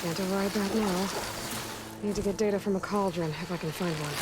Can't override that now. Need to get data from a cauldron, if I can find one.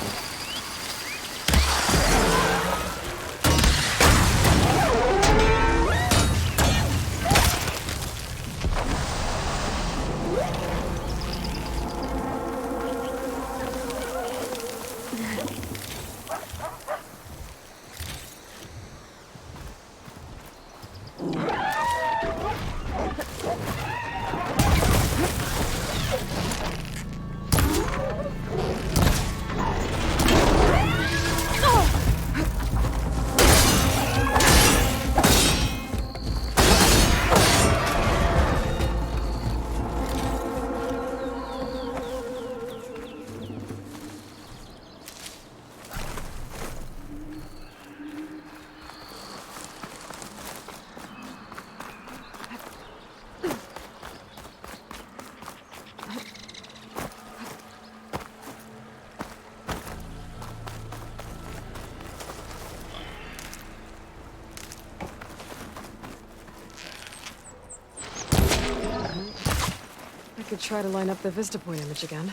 I could try to line up the Vista Point image again.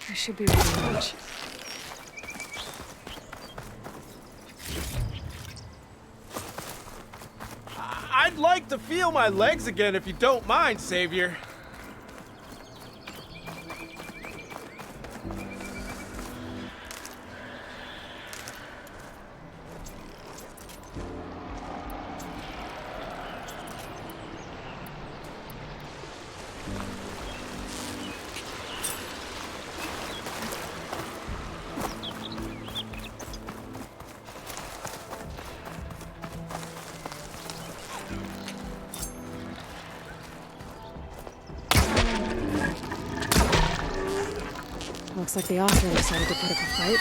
I should be within reach. I'd like to feel my legs again if you don't mind, Savior. Looks like the author decided to put up a fight.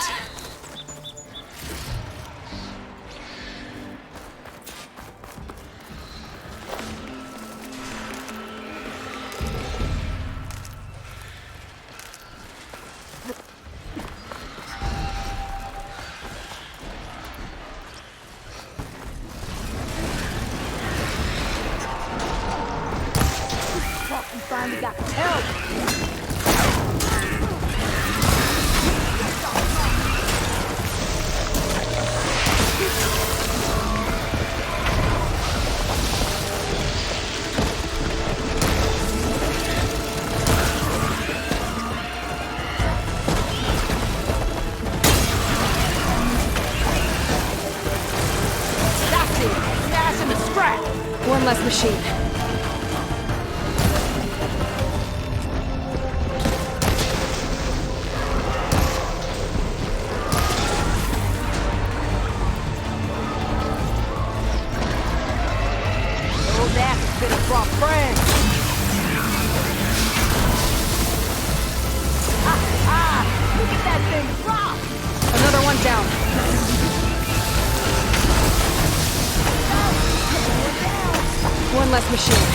We finally got help! One less machine. Those asses could have brought friends. Look at that thing drop! Another one down. One less machine.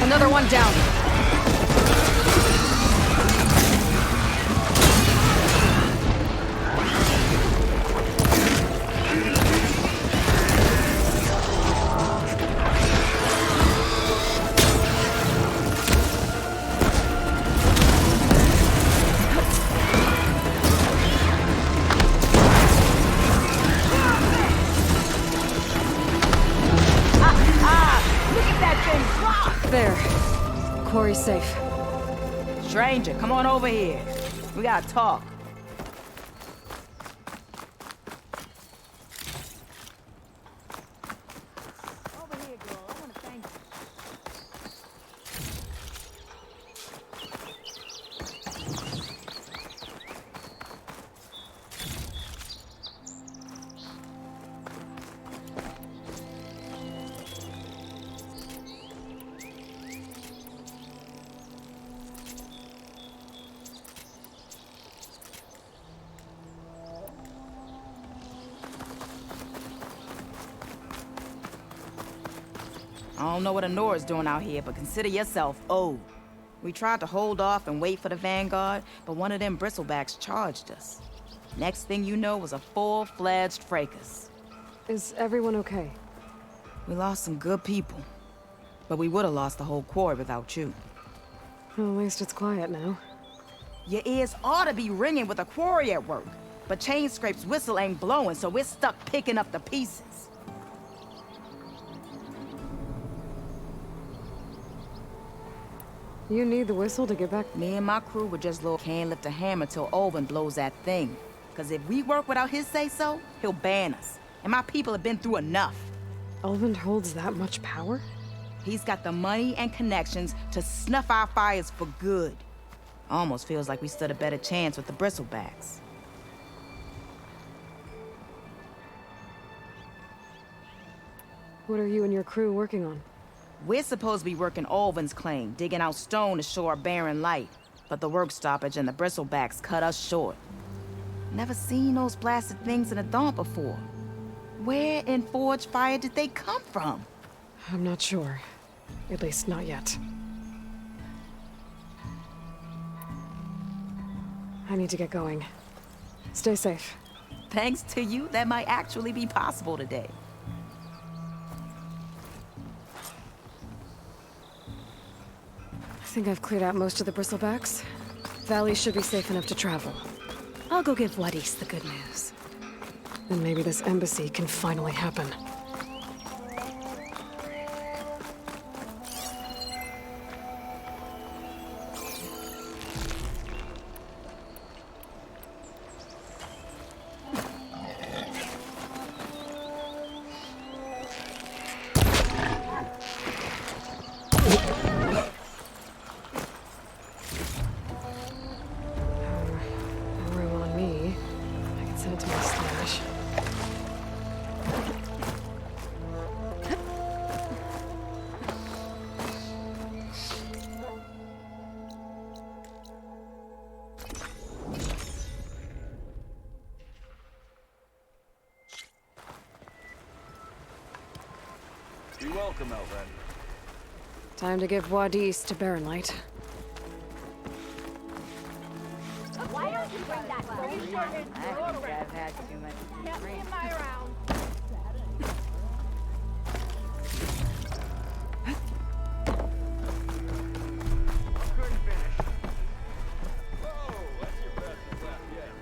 Another one down. There. Quarry's safe. Stranger, come on over here. We gotta talk. Over here, girl. I wanna thank you. I don't know what Honora's doing out here, but consider yourself owed. We tried to hold off and wait for the Vanguard, but one of them bristlebacks charged us. Next thing you know was a full-fledged fracas. Is everyone okay? We lost some good people, but we would have lost the whole quarry without you. Well, at least it's quiet now. Your ears ought to be ringing with a quarry at work, but Chainscrape's whistle ain't blowing, so we're stuck picking up the pieces. You need the whistle to get back? Me and my crew were just can't lift a hammer till Olvin blows that thing. Cause if we work without his say-so, he'll ban us. And my people have been through enough. Ulvund holds that much power? He's got the money and connections to snuff our fires for good. Almost feels like we stood a better chance with the bristlebacks. What are you and your crew working on? We're supposed to be working Olvin's claim, digging out stone to show our barren light. But the work stoppage and the bristlebacks cut us short. Never seen those blasted things in a Dawn before. Where in Forge Fire did they come from? I'm not sure. At least not yet. I need to get going. Stay safe. Thanks to you, that might actually be possible today. I think I've cleared out most of the bristlebacks. Valley should be safe enough to travel. I'll go give Wadis the good news. Then maybe this embassy can finally happen. Room on me. I can send it to my stash. Be welcome, Elven. Time to give Wadis to Barrenlight. Why don't you bring that phone? I've had too much. Can't be in my round. Couldn't finish. Oh, that's your best left yet.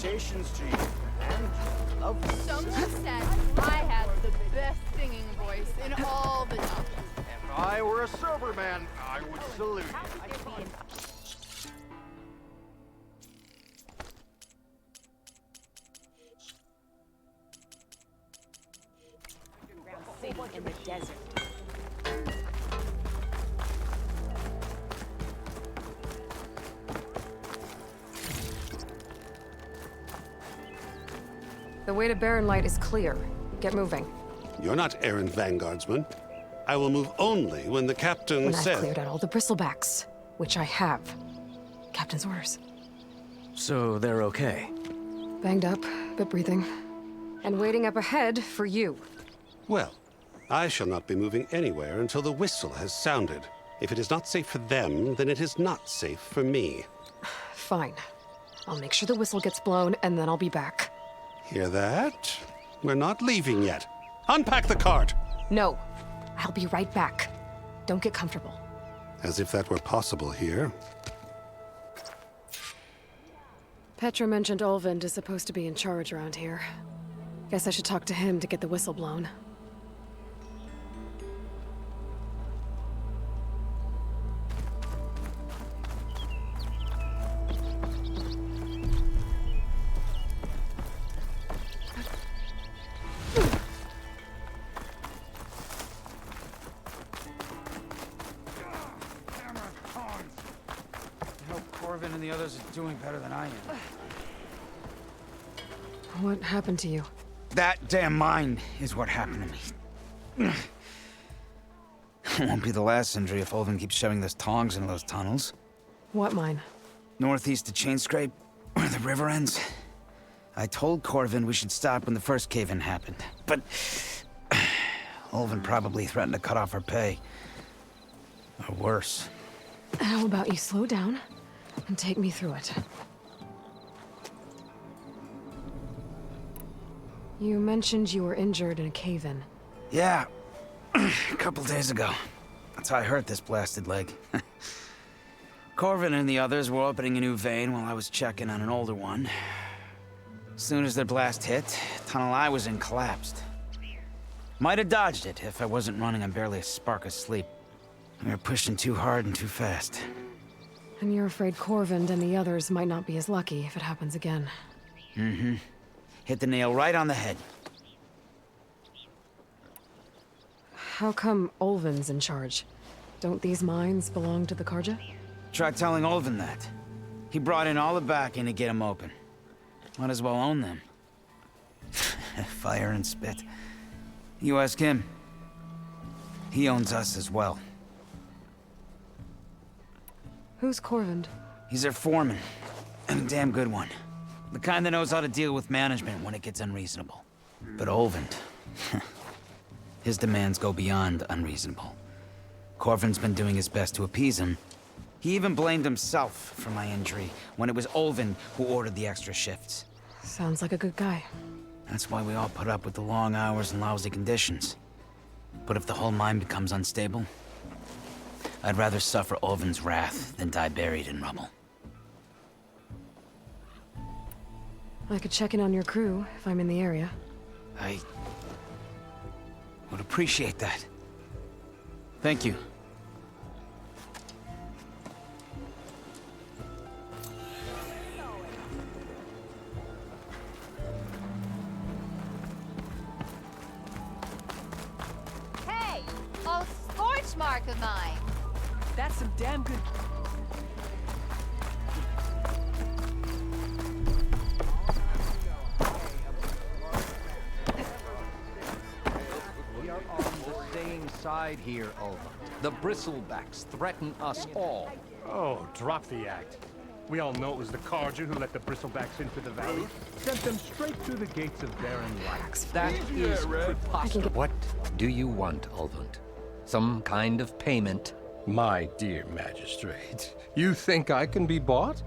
Salutations to you, and lovely. Someone said I had the best singing voice in all the novels. If I were a sober man, I would salute you. City in the desert. The way to Barren Light is clear. Get moving. You're not errand vanguardsman. I will move only when the captain When says... I've cleared out all the bristlebacks, which I have. Captain's orders. So they're okay? Banged up, but breathing. And waiting up ahead for you. Well, I shall not be moving anywhere until the whistle has sounded. If it is not safe for them, then it is not safe for me. Fine. I'll make sure the whistle gets blown, and then I'll be back. Hear that? We're not leaving yet. Unpack the cart! No. I'll be right back. Don't get comfortable. As if that were possible here. Petra mentioned Olvind is supposed to be in charge around here. Guess I should talk to him to get the whistle blown. Corvin and the others are doing better than I am. What happened to you? That damn mine is what happened to me. It won't be the last injury if Olvin keeps shoving those tongs into those tunnels. What mine? Northeast of Chainscrape, where the river ends. I told Corvin we should stop when the first cave-in happened, but... Olvin probably threatened to cut off our pay. Or worse. How about you slow down and take me through it? You mentioned you were injured in a cave-in. Yeah, a couple days ago. That's how I hurt this blasted leg. Corvin and the others were opening a new vein while I was checking on an older one. As soon as their blast hit, the tunnel I was in collapsed. Might have dodged it if I wasn't running on barely a spark of sleep. We were pushing too hard and too fast. And you're afraid Corvind and the others might not be as lucky if it happens again. Mm-hmm. Hit the nail right on the head. How come Olvin's in charge? Don't these mines belong to the Karja? Try telling Olvin that. He brought in all the backing to get them open. Might as well own them. Fire and spit. You ask him. He owns us as well. Who's Corvind? He's their foreman. And a damn good one. The kind that knows how to deal with management when it gets unreasonable. But Olvind... his demands go beyond unreasonable. Corvin's been doing his best to appease him. He even blamed himself for my injury when it was Olvind who ordered the extra shifts. Sounds like a good guy. That's why we all put up with the long hours and lousy conditions. But if the whole mine becomes unstable, I'd rather suffer Olvin's wrath than die buried in rubble. I could check in on your crew if I'm in the area. I would appreciate that. Thank you. Hey, old scorch mark of mine. That's some damn good. We are on the same side here, Ulva. The bristlebacks threaten us all. Oh, drop the act. We all know it was the Karja who let the bristlebacks into the valley. Sent them straight through the gates of Barren Light. That is preposterous. What do you want, Ulvund? Some kind of payment? My dear magistrate, you think I can be bought?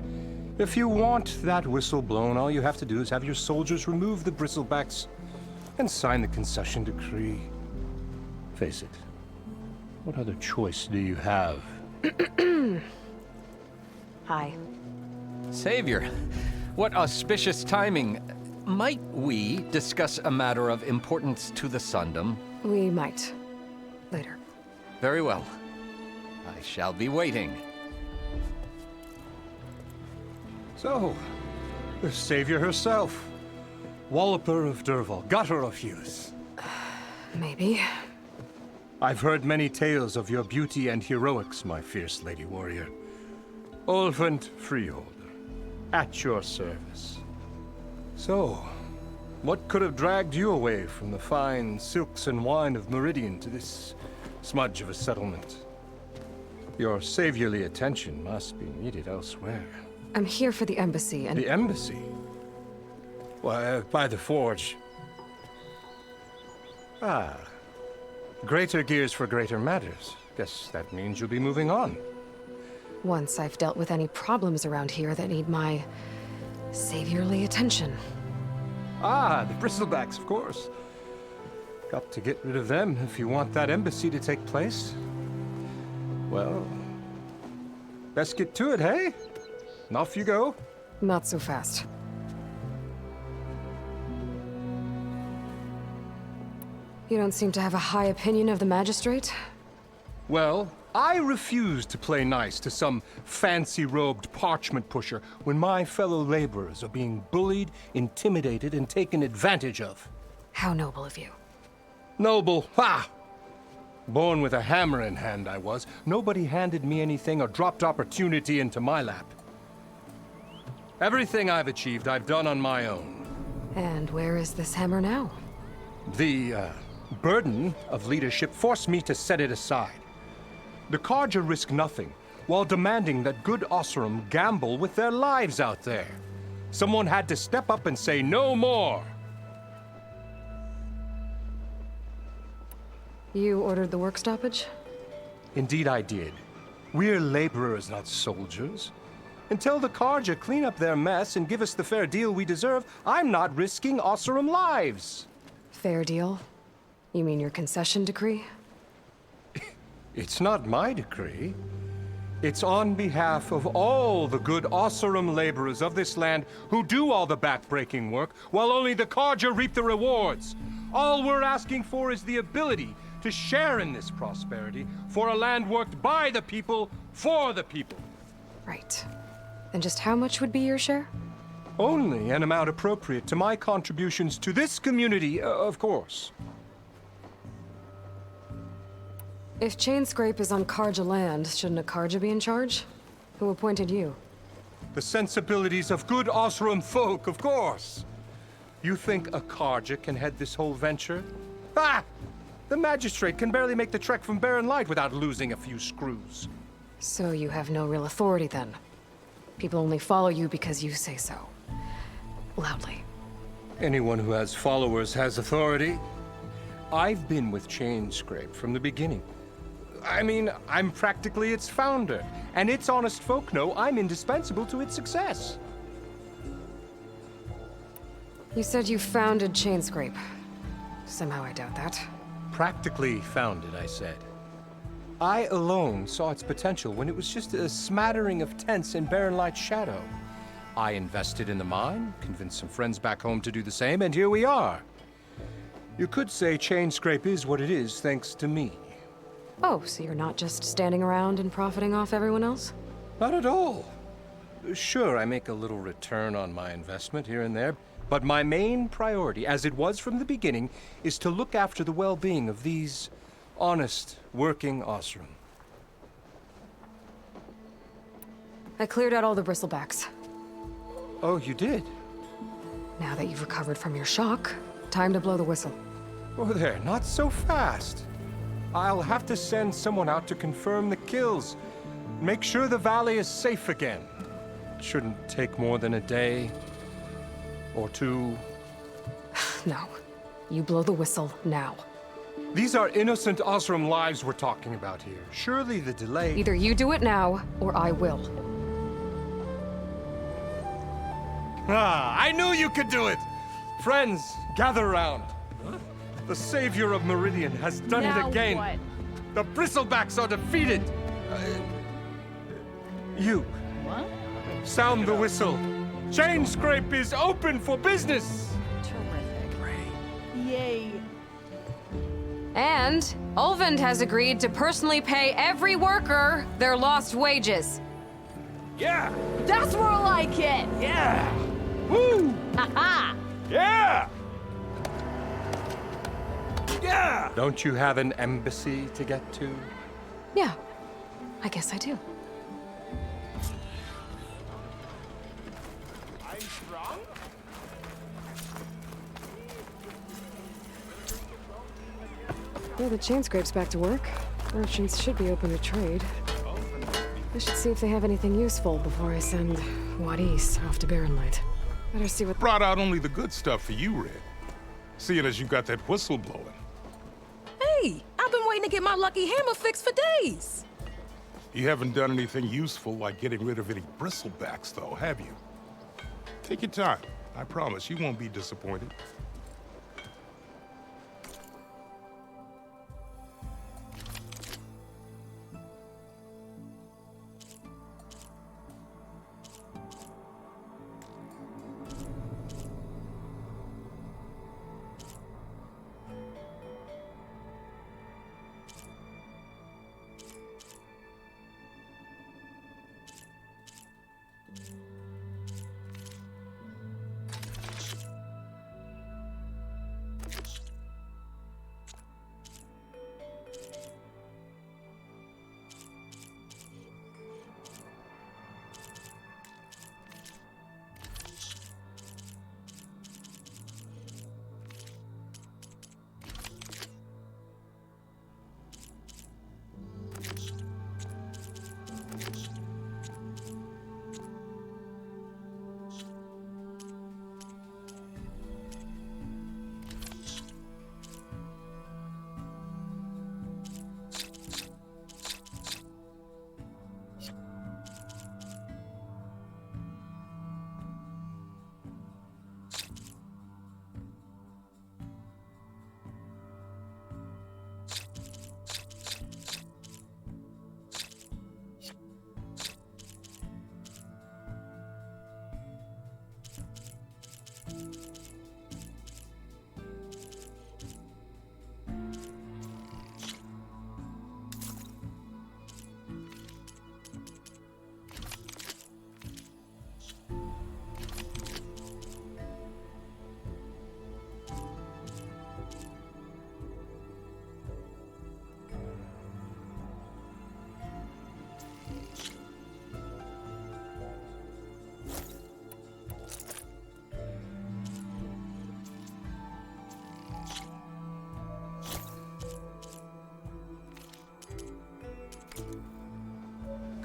If you want that whistle blown, all you have to do is have your soldiers remove the bristlebacks and sign the concession decree. Face it, what other choice do you have? Hi. Savior, What auspicious timing. Might we discuss a matter of importance to the Sundom? We might. Later. Very well. I shall be waiting. So, the savior herself. Walloper of Derval, gutter of youth. Maybe. I've heard many tales of your beauty and heroics, my fierce lady warrior. Olvent Freeholder, at your service. So, what could have dragged you away from the fine silks and wine of Meridian to this smudge of a settlement? Your saviorly attention must be needed elsewhere. I'm here for the embassy and... The embassy? Why, by the forge. Ah. Greater gears for greater matters. Guess that means you'll be moving on. Once I've dealt with any problems around here that need my... saviorly attention. Ah, the bristlebacks, of course. Got to get rid of them if you want that embassy to take place. Well, best get to it, hey? And off you go. Not so fast. You don't seem to have a high opinion of the magistrate? Well, I refuse to play nice to some fancy-robed parchment pusher when my fellow laborers are being bullied, intimidated, and taken advantage of. How noble of you. Noble, ha! Born with a hammer in hand, I was. Nobody handed me anything or dropped opportunity into my lap. Everything I've achieved, I've done on my own. And where is this hammer now? The, burden of leadership forced me to set it aside. The Carja risk nothing, while demanding that good Osseram gamble with their lives out there. Someone had to step up and say no more. You ordered the work stoppage? Indeed I did. We're laborers, not soldiers. Until the Carja clean up their mess and give us the fair deal we deserve, I'm not risking Osseram lives. Fair deal? You mean your concession decree? It's not my decree. It's on behalf of all the good Osseram laborers of this land who do all the back-breaking work, while only the Carja reap the rewards. All we're asking for is the ability to share in this prosperity for a land worked by the people, for the people. Right. And just how much would be your share? Only an amount appropriate to my contributions to this community, of course. If Chainscrape is on Carja land, shouldn't a Carja be in charge? Who appointed you? The sensibilities of good Osseram folk, of course. You think a Carja can head this whole venture? Ah! The magistrate can barely make the trek from Barren Light without losing a few screws. So you have no real authority then? People only follow you because you say so. Loudly. Anyone who has followers has authority. I've been with Chainscrape from the beginning. I mean, I'm practically its founder, and its honest folk know I'm indispensable to its success. You said you founded Chainscrape. Somehow I doubt that. Practically founded, I said. I alone saw its potential when it was just a smattering of tents in Barren Light's shadow. I invested in the mine, convinced some friends back home to do the same, and here we are. You could say Chainscrape is what it is thanks to me. Oh, so you're not just standing around and profiting off everyone else? Not at all. Sure, I make a little return on my investment here and there, but my main priority, as it was from the beginning, is to look after the well-being of these honest, working Osseram. I cleared out all the bristlebacks. Oh, you did? Now that you've recovered from your shock, time to blow the whistle. Oh there, not so fast. I'll have to send someone out to confirm the kills. Make sure the valley is safe again. It shouldn't take more than a day or two. No. You blow the whistle now. These are innocent Osseram lives we're talking about here. Surely the delay... Either you do it now, or I will. Ah, I knew you could do it! Friends, gather around. The savior of Meridian has done it again. What? The bristlebacks are defeated. You. What? Sound the whistle. Chain Scrape is open for business! Yay. And Ulvund has agreed to personally pay every worker their lost wages. Yeah! That's more like it. Yeah! Woo! Haha. Yeah! Yeah! Don't you have an embassy to get to? Yeah, I guess I do. I'm strong? Well, the chain scrape's back to work. Merchants should be open to trade. I should see if they have anything useful before I send Wadis off to Barren Light. Better see what— Brought out only the good stuff for you, Red. Seeing as you got that whistle blowing. Hey, I've been waiting to get my lucky hammer fixed for days. You haven't done anything useful like getting rid of any bristlebacks, though, have you? Take your time. I promise you won't be disappointed.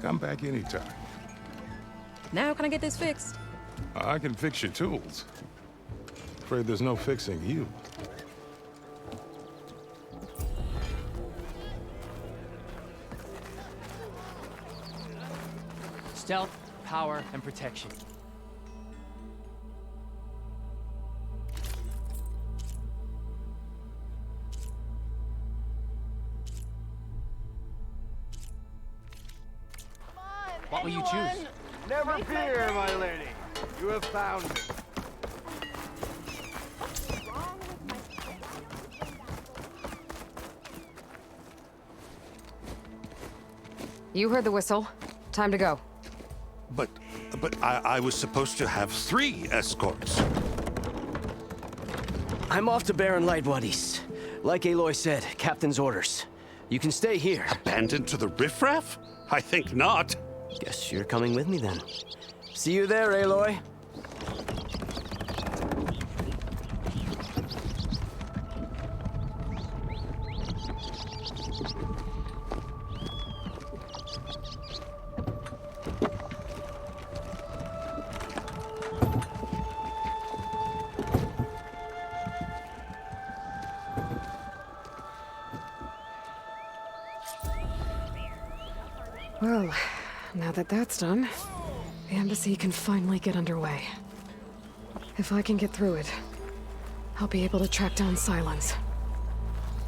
Come back anytime. Now can I get this fixed? I can fix your tools. Afraid there's no fixing you. Stealth, power, and protection. What will you choose? Never fear, my lady. You have found it. You heard the whistle. Time to go. But I was supposed to have 3 escorts. I'm off to Barren Light, Wadis. Like Aloy said, Captain's orders. You can stay here. Abandoned to the riffraff? I think not. Guess you're coming with me then. See you there, Aloy. Well, now that that's done, the embassy can finally get underway. If I can get through it, I'll be able to track down Silence.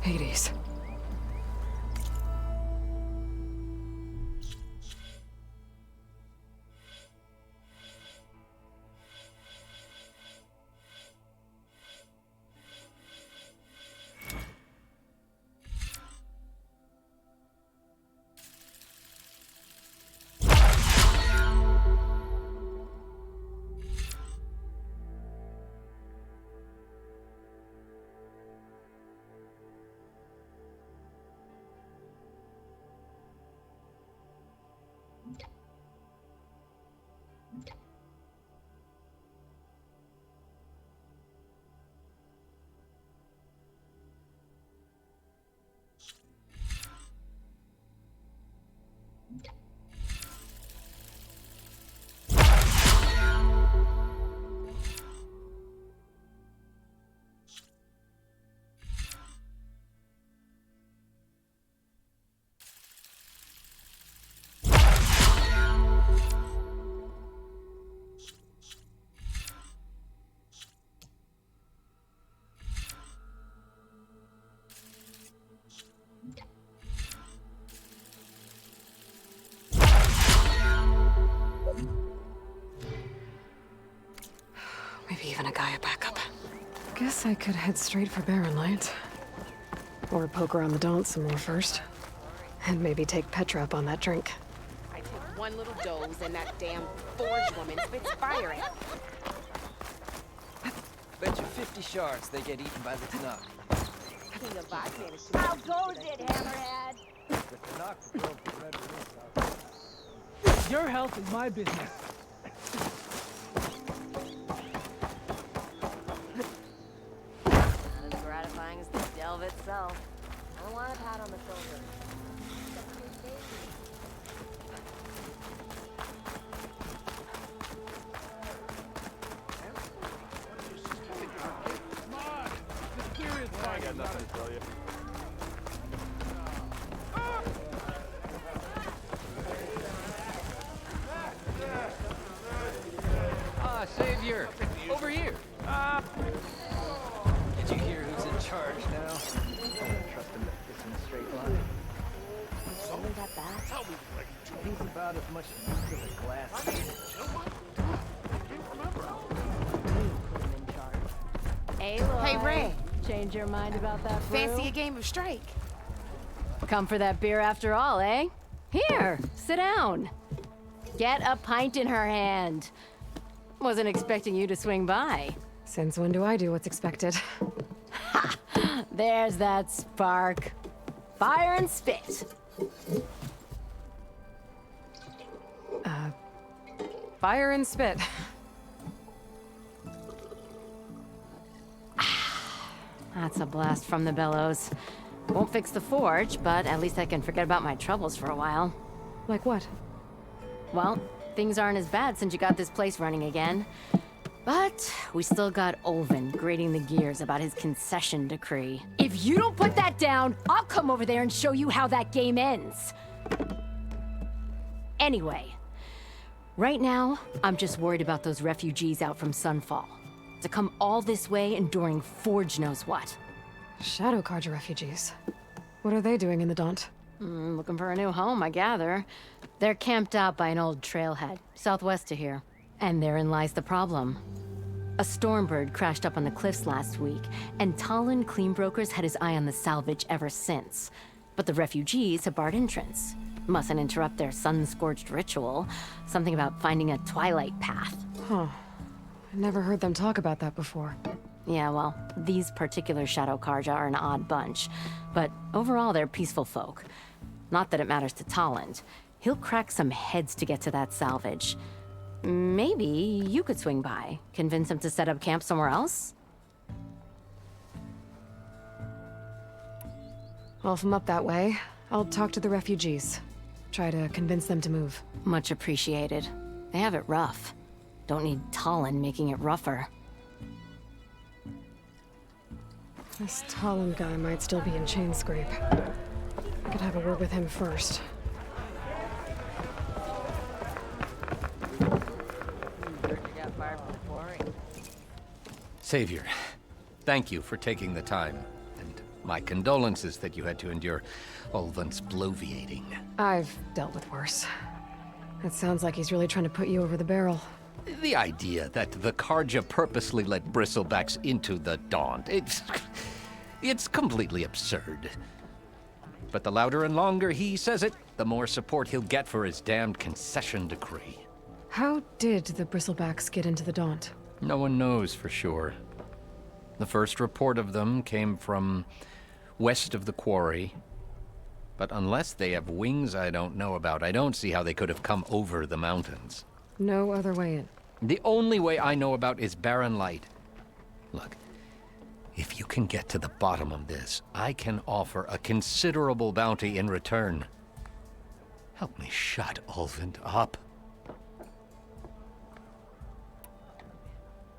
Hades. even a Gaia backup. Guess I could head straight for Barren Light. Or poke around the Daunt some more first. And maybe take Petra up on that drink. I take one little dose and that damn Forge woman spits fire at me. Bet you 50 shards they get eaten by the Tanakh. King of Vox managed to How goes it, Hammerhead? The Tanakh drove the red release out. Your health is my business. Not as gratifying as the delve itself. I don't want a pat on the shoulder. I got nothing to tell you. Ah, Savior! Over here! Did you hear who's in charge now? I don't trust him to piss in a straight line. Only that bad? He's about as much use as a glass. Aloy. Hey, Ray. Change your mind about that brew? Fancy a game of strike? Come for that beer after all, eh? Here, sit down. Get a pint in her hand. Wasn't expecting you to swing by. Since when do I do what's expected? Ha! There's that spark. Fire and spit. Fire and spit. That's a blast from the bellows. Won't fix the forge, but at least I can forget about my troubles for a while. Like what? Well, things aren't as bad since you got this place running again. But we still got Olvin grating the gears about his concession decree. If you don't put that down, I'll come over there and show you how that game ends. Anyway, right now, I'm just worried about those refugees out from Sunfall. To come all this way enduring Forge knows what. Shadow Carja refugees. What are they doing in the Daunt? Looking for a new home, I gather. They're camped out by an old trailhead, southwest of here. And therein lies the problem. A Stormbird crashed up on the cliffs last week, and Talon Cleanbrokers had his eye on the salvage ever since. But the refugees have barred entrance. Mustn't interrupt their sun-scorched ritual. Something about finding a twilight path. Huh. I never heard them talk about that before. Yeah, well, these particular Shadow Carja are an odd bunch. But overall, they're peaceful folk. Not that it matters to Talon. He'll crack some heads to get to that salvage. Maybe you could swing by, convince him to set up camp somewhere else? Well, if I'm up that way, I'll talk to the refugees. Try to convince them to move. Much appreciated. They have it rough. Don't need Talon making it rougher. This Talon guy might still be in Chainscrape. I could have a word with him first. Savior, thank you for taking the time. And my condolences that you had to endure Olvin's bloviating. I've dealt with worse. It sounds like he's really trying to put you over the barrel. The idea that the Carja purposely let bristlebacks into the Daunt, it's completely absurd. But the louder and longer he says it, the more support he'll get for his damned concession decree. How did the bristlebacks get into the Daunt? No one knows for sure. The first report of them came from west of the quarry. But unless they have wings I don't know about, I don't see how they could have come over the mountains. No other way in. The only way I know about is Barren Light. Look, if you can get to the bottom of this, I can offer a considerable bounty in return. Help me shut Olvin up.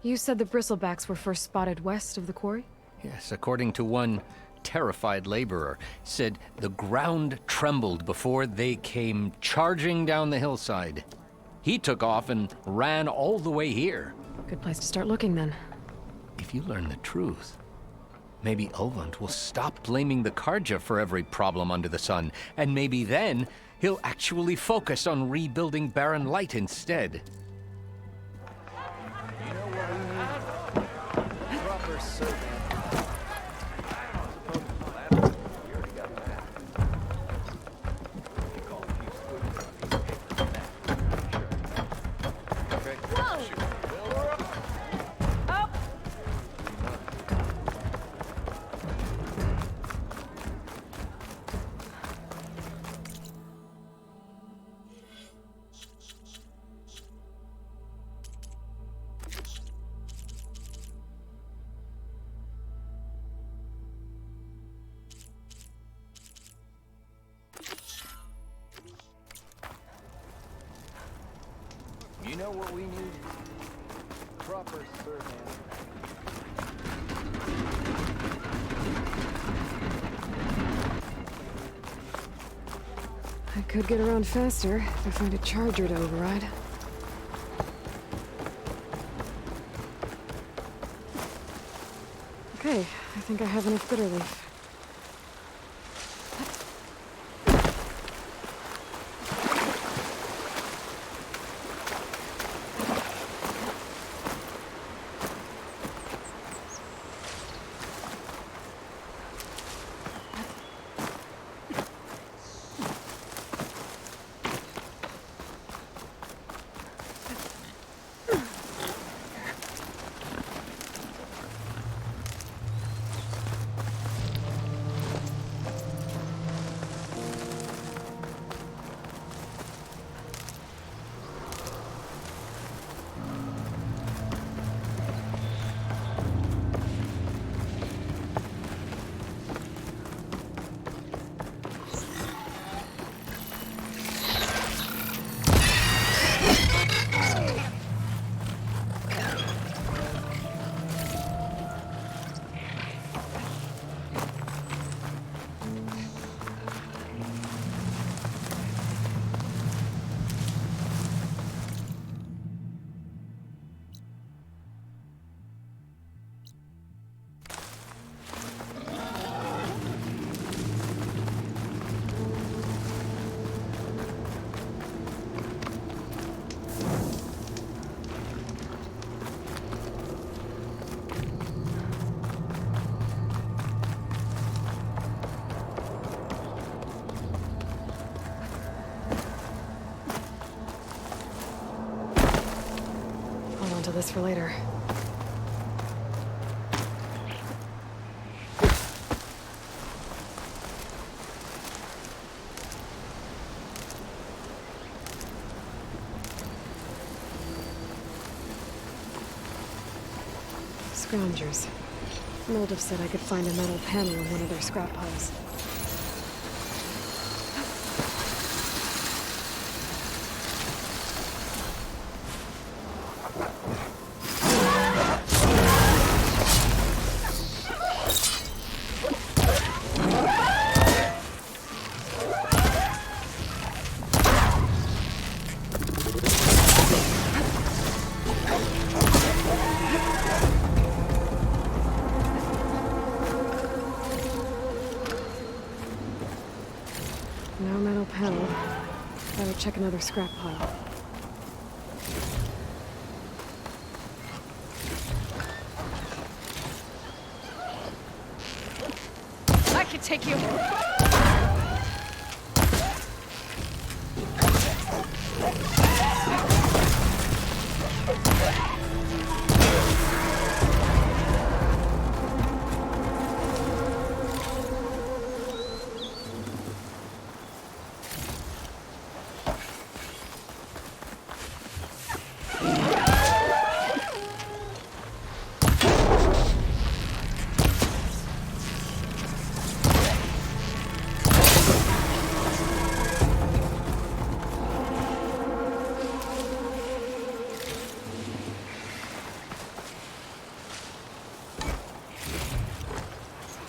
You said the bristlebacks were first spotted west of the quarry? Yes, according to one terrified laborer, said the ground trembled before they came charging down the hillside. He took off and ran all the way here. Good place to start looking, then. If you learn the truth, maybe Olvin will stop blaming the Carja for every problem under the sun, and maybe then he'll actually focus on rebuilding Barren Light instead. You know what we need? Proper survey. I could get around faster if I find a charger to override. Okay, I think I have enough bitter leaf. This for later. Scroungers. Motive said I could find a metal panel in one of their scrap piles. No metal panel. Better check another scrap pile. I can take you.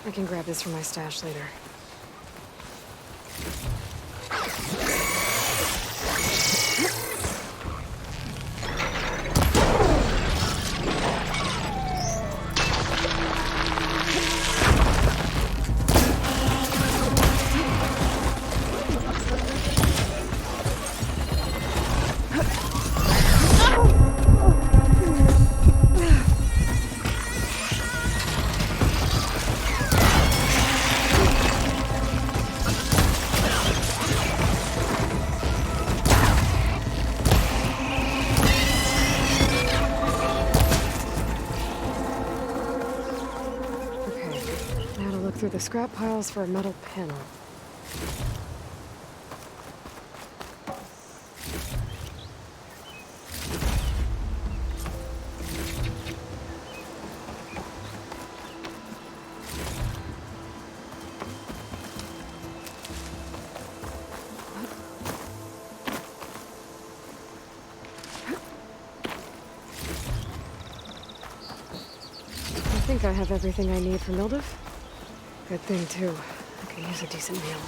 I can grab this from my stash later. Through the scrap piles for a metal panel. think I have everything I need for Mildev. Good thing, too. I could use a decent meal.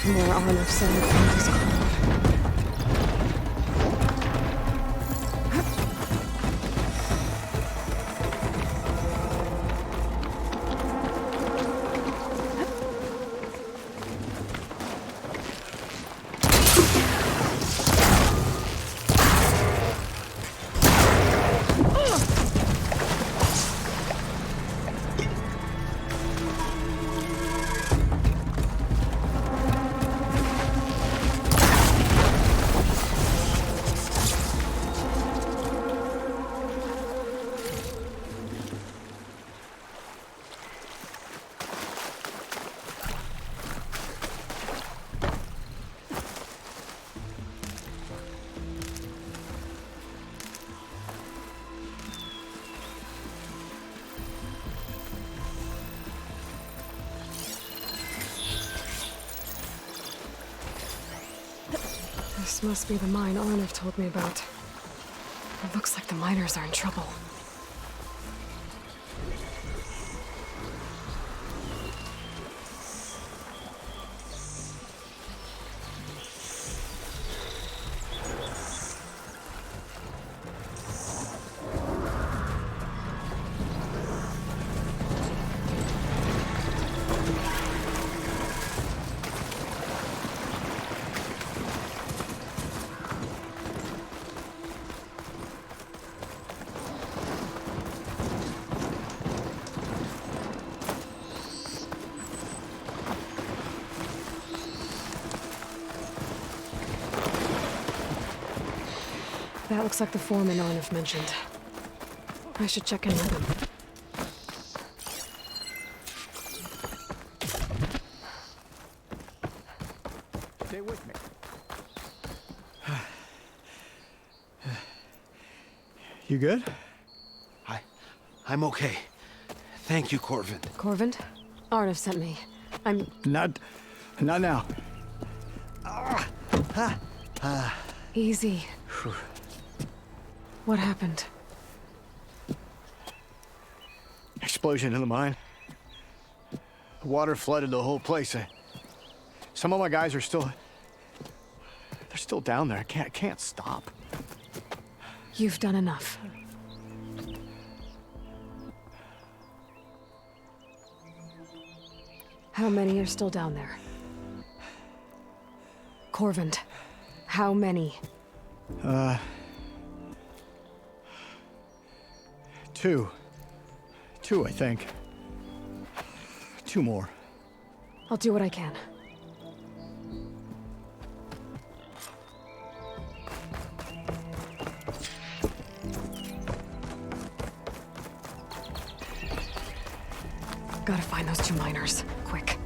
From where Arnav said he found his car. This must be the mine Arnav told me about. It looks like the miners are in trouble. That looks like the foreman Arnav mentioned. I should check in with him. Stay with me. You good? I'm okay. Thank you, Corvin. Corvin? Arnav sent me. I'm... Not now. Easy. What happened? Explosion in the mine. The water flooded the whole place. Some of my guys are still... They're still down there. I can't stop. You've done enough. How many are still down there? Corvin, how many? Two, I think. 2 more. I'll do what I can. Gotta find those 2 miners. Quick.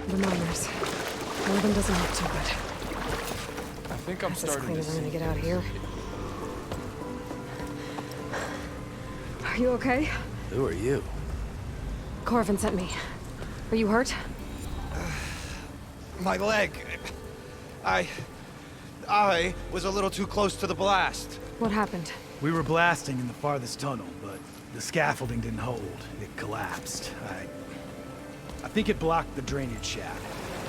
The miners. One of them doesn't look too good. I think I'm starting to We're gonna see. get out of here. Are you okay? Who are you? Corvin sent me. Are you hurt? My leg. I was a little too close to the blast. What happened? We were blasting in the farthest tunnel, but the scaffolding didn't hold. It collapsed. I think it blocked the drainage shaft.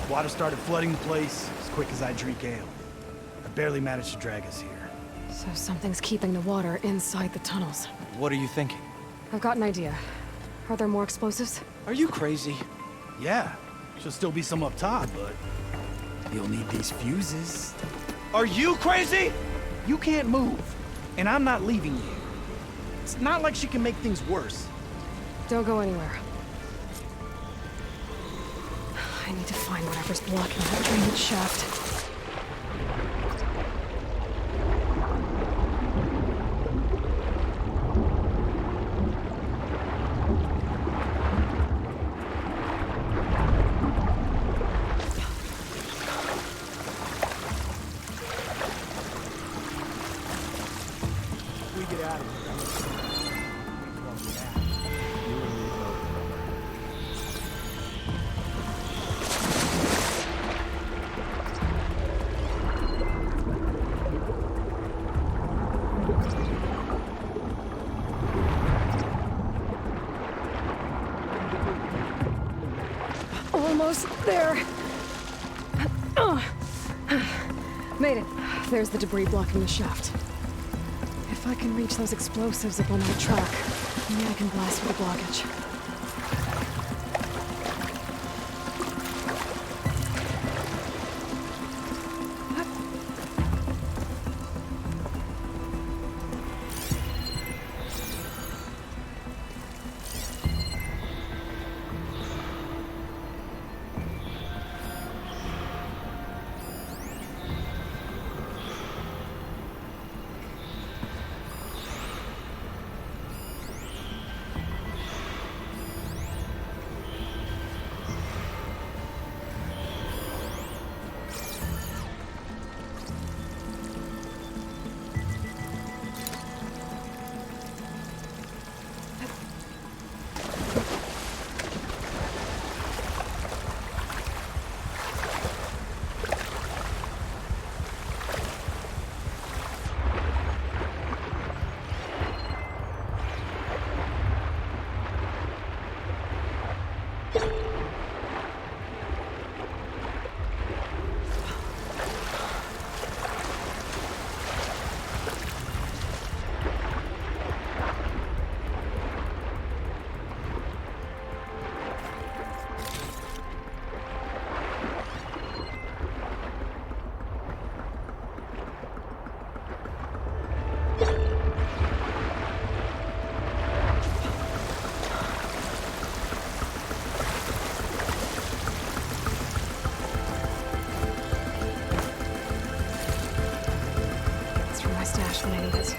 Water started flooding the place as quick as I drink ale. I barely managed to drag us here. So something's keeping the water inside the tunnels. What are you thinking? I've got an idea. Are there more explosives? Are you crazy? Yeah, should still be some up top, but you'll need these fuses. Are you crazy? You can't move, and I'm not leaving you. It's not like she can make things worse. Don't go anywhere. I need to find whatever's blocking that drainage shaft. We get out of here. Almost there. Made it. There's the debris blocking the shaft. If I can reach those explosives up on that track, maybe I can blast with the blockage. When I need it.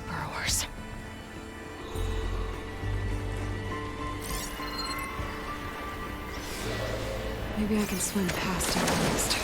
Burrowers. Maybe I can swim past it next.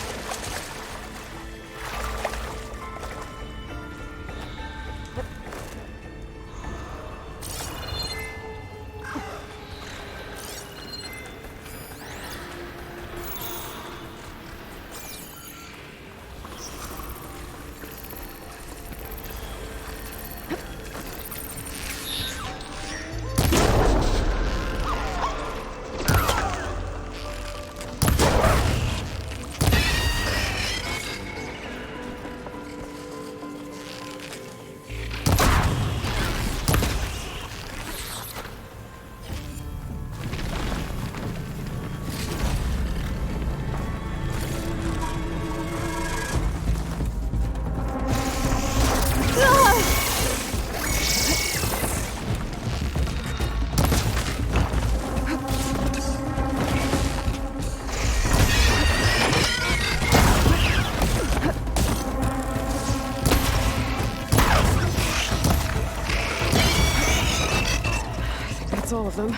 That's all of them.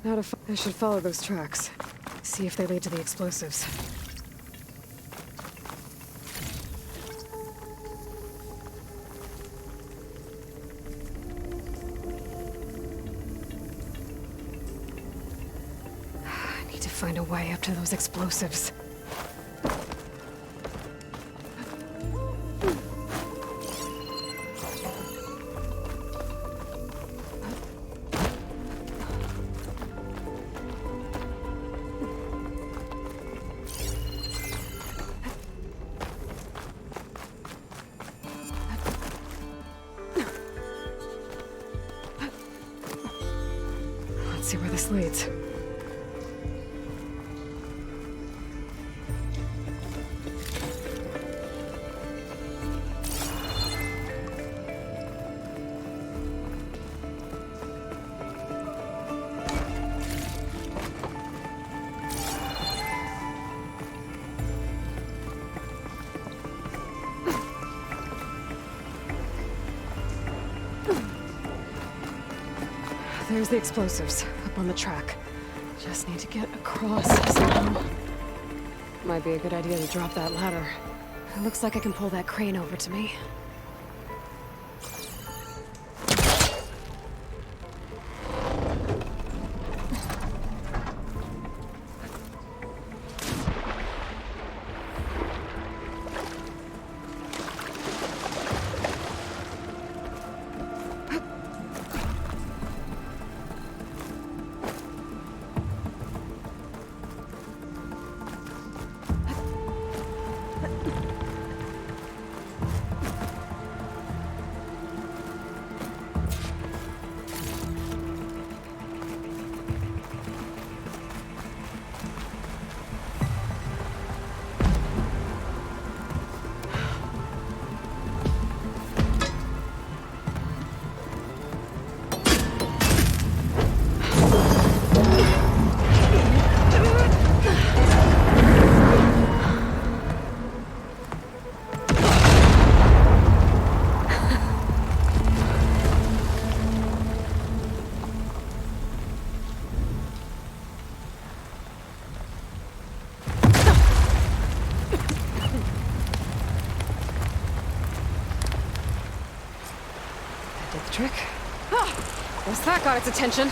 Now I should follow those tracks. See if they lead to the explosives. I need to find a way up to those explosives. Let's see where this leads. There's the explosives, up on the track. Just need to get across somehow. Might be a good idea to drop that ladder. It looks like I can pull that crane over to me. Trick. Ah, guess that got its attention.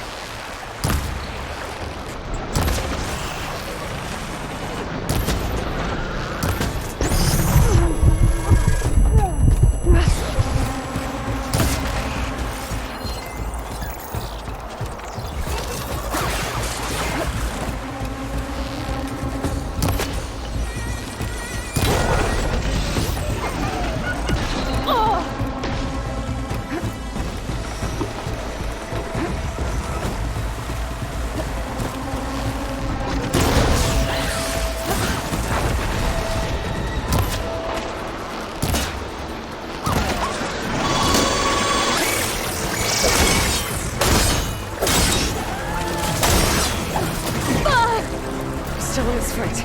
Still in this fight.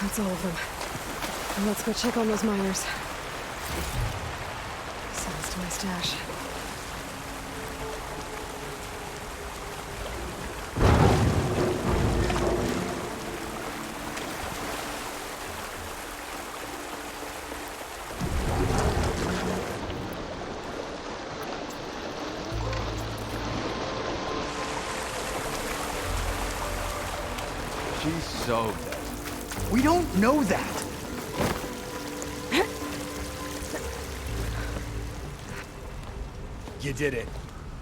That's all of them. Now let's go check on those miners. Sounds to my stash. She's so dead. We don't know that. You did it.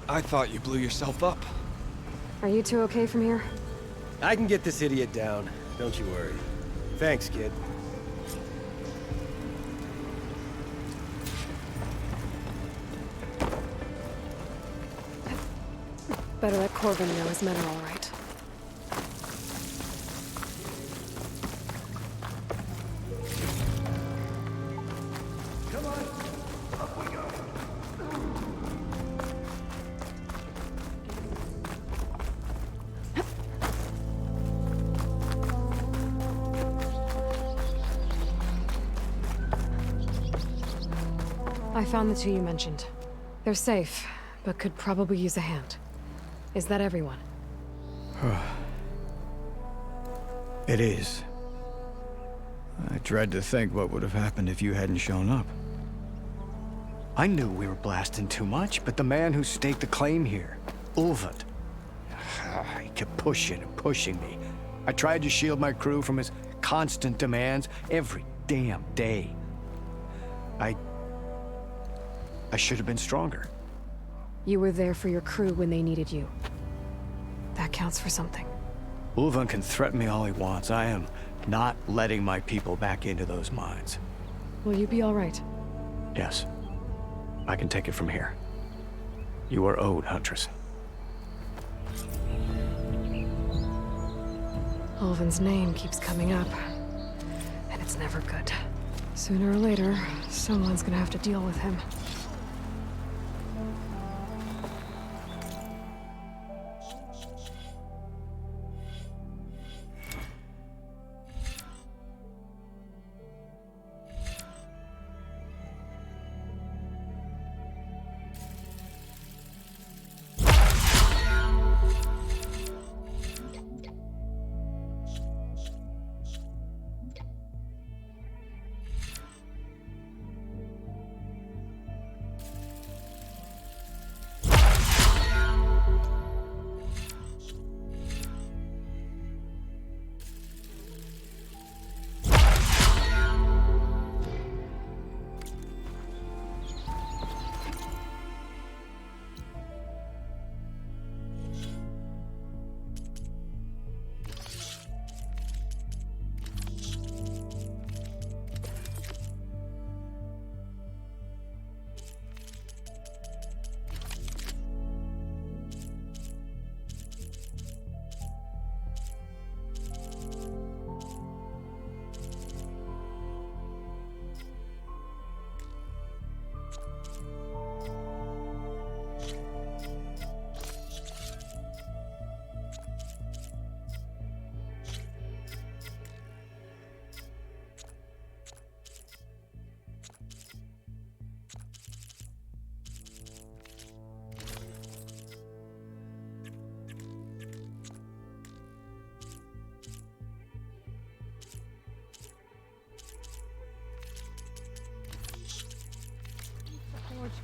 I thought you blew yourself up. Are you two okay from here? I can get this idiot down. Don't you worry. Thanks, kid. Better let Corvin know his men are all right. Come on. Up we go. I found the two you mentioned. They're safe, but could probably use a hand. Is that everyone? It is. I dread to think what would have happened if you hadn't shown up. I knew we were blasting too much, but the man who staked the claim here, Ulvund, he kept pushing and pushing me. I tried to shield my crew from his constant demands every damn day. I should have been stronger. You were there for your crew when they needed you. That counts for something. Ulvund can threaten me all he wants. I am not letting my people back into those mines. Will you be all right? Yes. I can take it from here. You are owed, Huntress. Ulvund's name keeps coming up, and it's never good. Sooner or later, someone's gonna have to deal with him.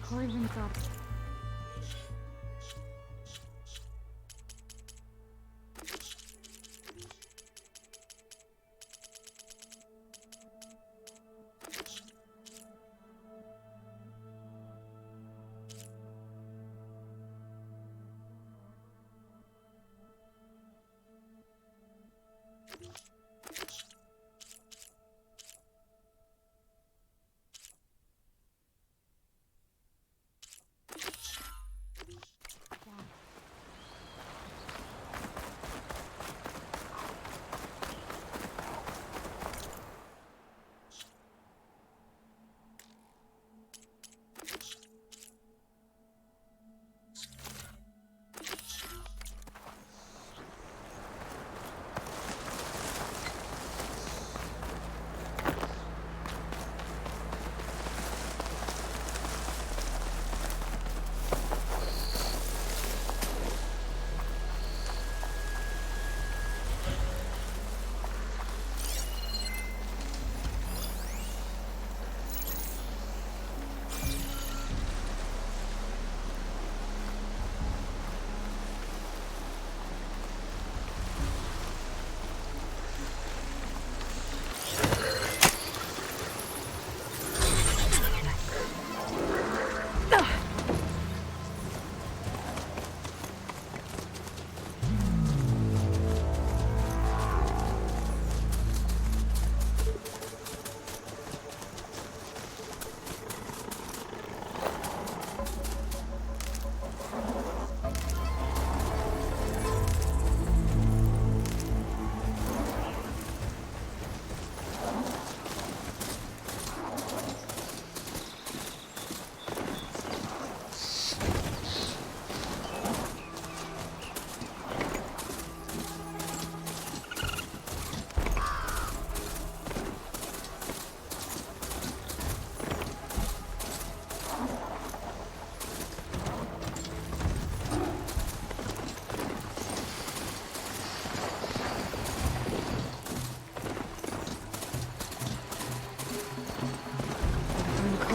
Corvin's up.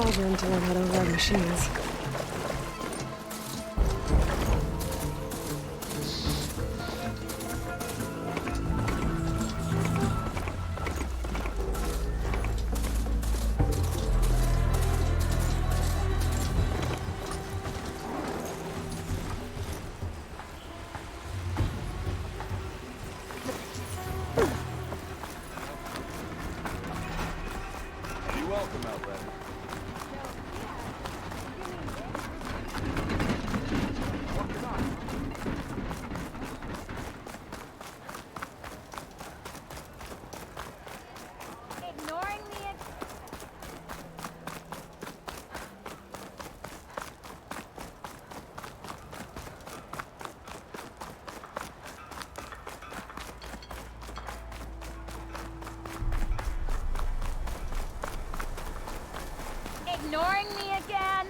cauldron to learn how to run machines. You're welcome, Outlet. Ignoring me again. Ignoring me again?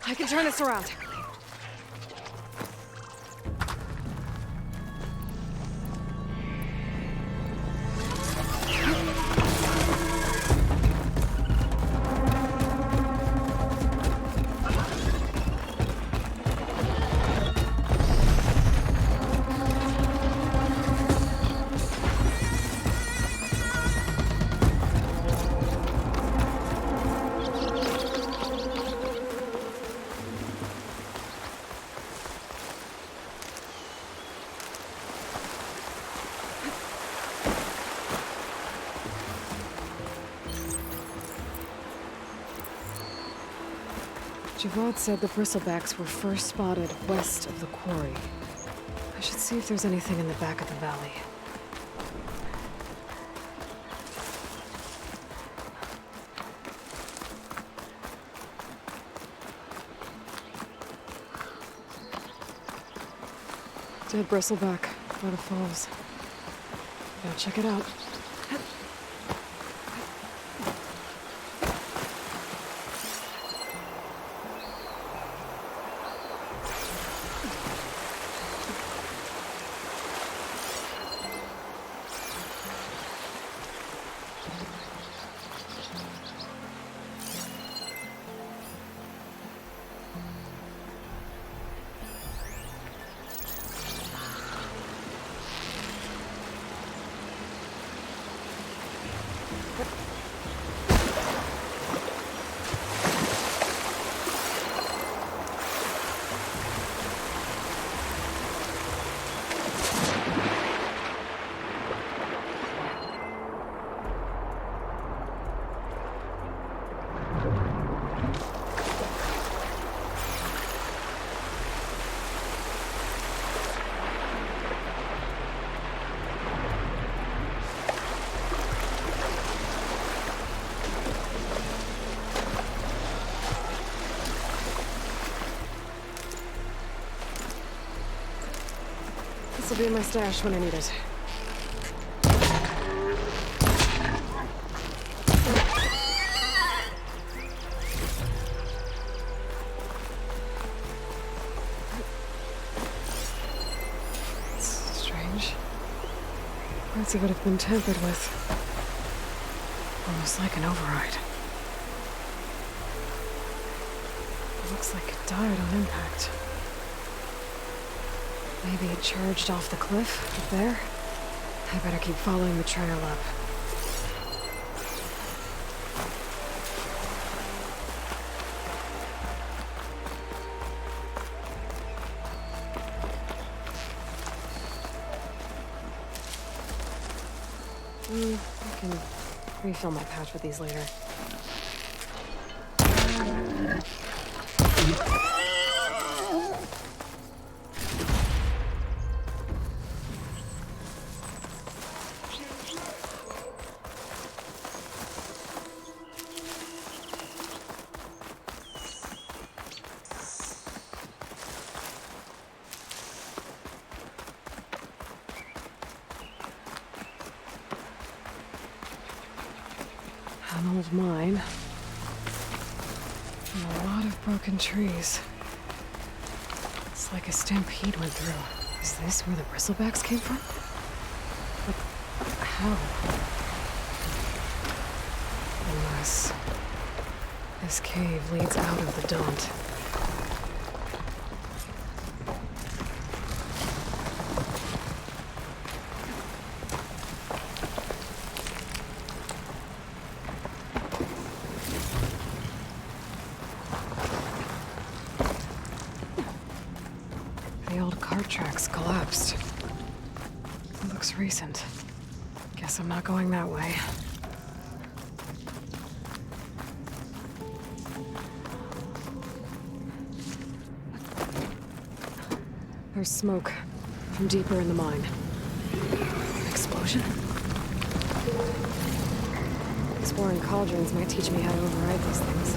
I can turn this around. Javad said the bristlebacks were first spotted west of the quarry. I should see if there's anything in the back of the valley. Dead bristleback by the falls. Gotta check it out. This will be in my stash when I need it. It's strange. Parts of it have been tampered with. Almost like an override. It looks like it died on impact. Maybe it charged off the cliff up there. I better keep following the trail up. Refill my pouch with these later. An old mine. And a lot of broken trees. It's like a stampede went through. Is this where the bristlebacks came from? Like, how? Unless this cave leads out of the Daunt. The old cart tracks collapsed. It looks recent. Guess I'm not going that way. There's smoke from deeper in the mine. An explosion? Exploring cauldrons might teach me how to override these things.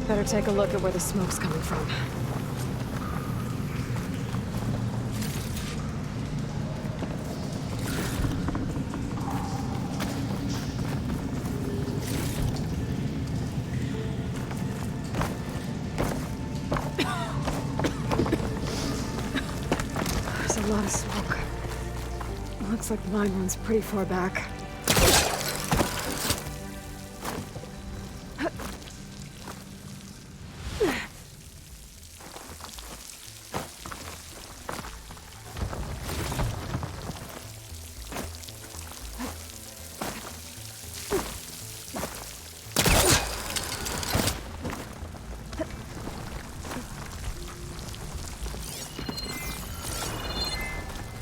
Better take a look at where the smoke's coming from. There's a lot of smoke. Looks like the line runs pretty far back.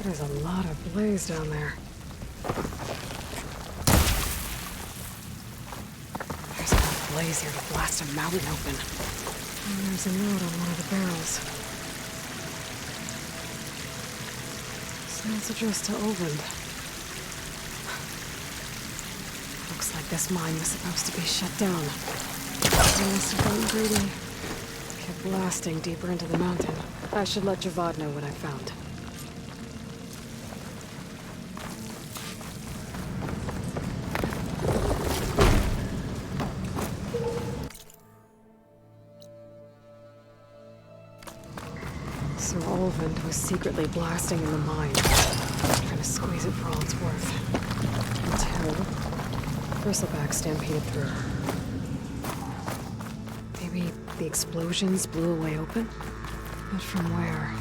There's a lot of blaze down there. There's enough blaze here to blast a mountain open. And there's a note on one of the barrels. So it's addressed to Olvend. Looks like this mine was supposed to be shut down. They must have gotten greedy. Kept blasting deeper into the mountain. I should let Javad know what I found. So Olvend was secretly blasting in the mine, trying to squeeze it for all it's worth. Until bristleback stampeded through. Maybe the explosions blew a way open? But from where?